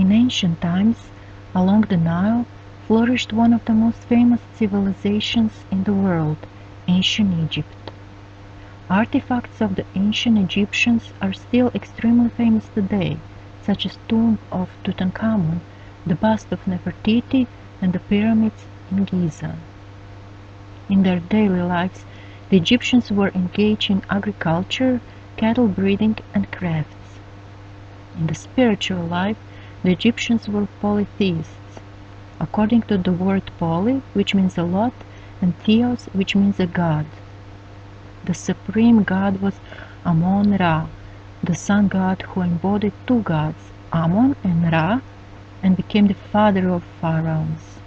In ancient times, along the Nile, flourished one of the most famous civilizations in the world, ancient Egypt. Artifacts of the ancient Egyptians are still extremely famous today, such as tomb of Tutankhamun, the bust of Nefertiti, and the pyramids in Giza. In their daily lives, the Egyptians were engaged in agriculture, cattle breeding, and crafts. In the spiritual life, the Egyptians were polytheists, according to the word poly, which means a lot, and theos, which means a god. The supreme god was AmonRa, the sun god who embodied two gods, Amon and Ra, and became the father of pharaohs.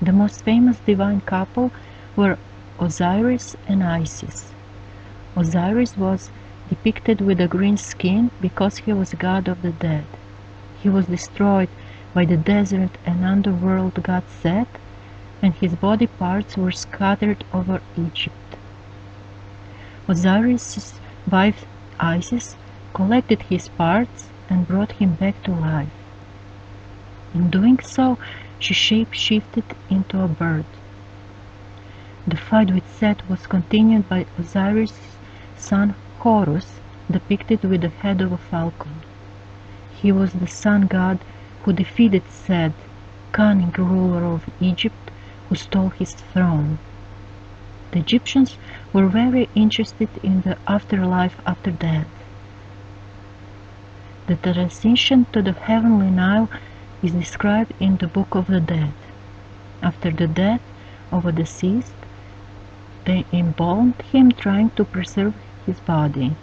The most famous divine couple were Osiris and Isis. Osiris was depicted with a green skin because he was god of the dead. He was destroyed by the desert and underworld god Seth, and his body parts were scattered over Egypt. Osiris' wife Isis collected his parts and brought him back to life. In doing so, she shape-shifted into a bird. The fight with Seth was continued by Osiris' son Horus, depicted with the head of a falcon. He was the sun god who defeated Seth, cunning ruler of Egypt, who stole his throne. The Egyptians were very interested in the afterlife after death. The transition to the heavenly Nile is described in the Book of the Dead. After the death of a deceased, they embalmed him, trying to preserve his body.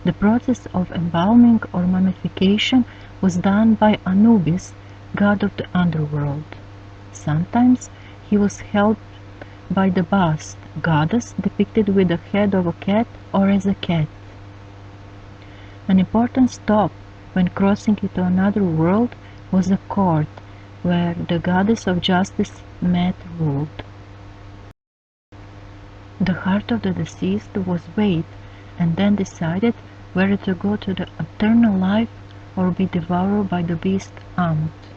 The process of embalming or mummification was done by Anubis, god of the underworld. Sometimes he was helped by the Bast, goddess depicted with the head of a cat or as a cat. An important stop when crossing into another world was the court, where the goddess of justice Maat ruled. The heart of the deceased was weighed and then decided whether to go to the eternal life or be devoured by the beast Maat.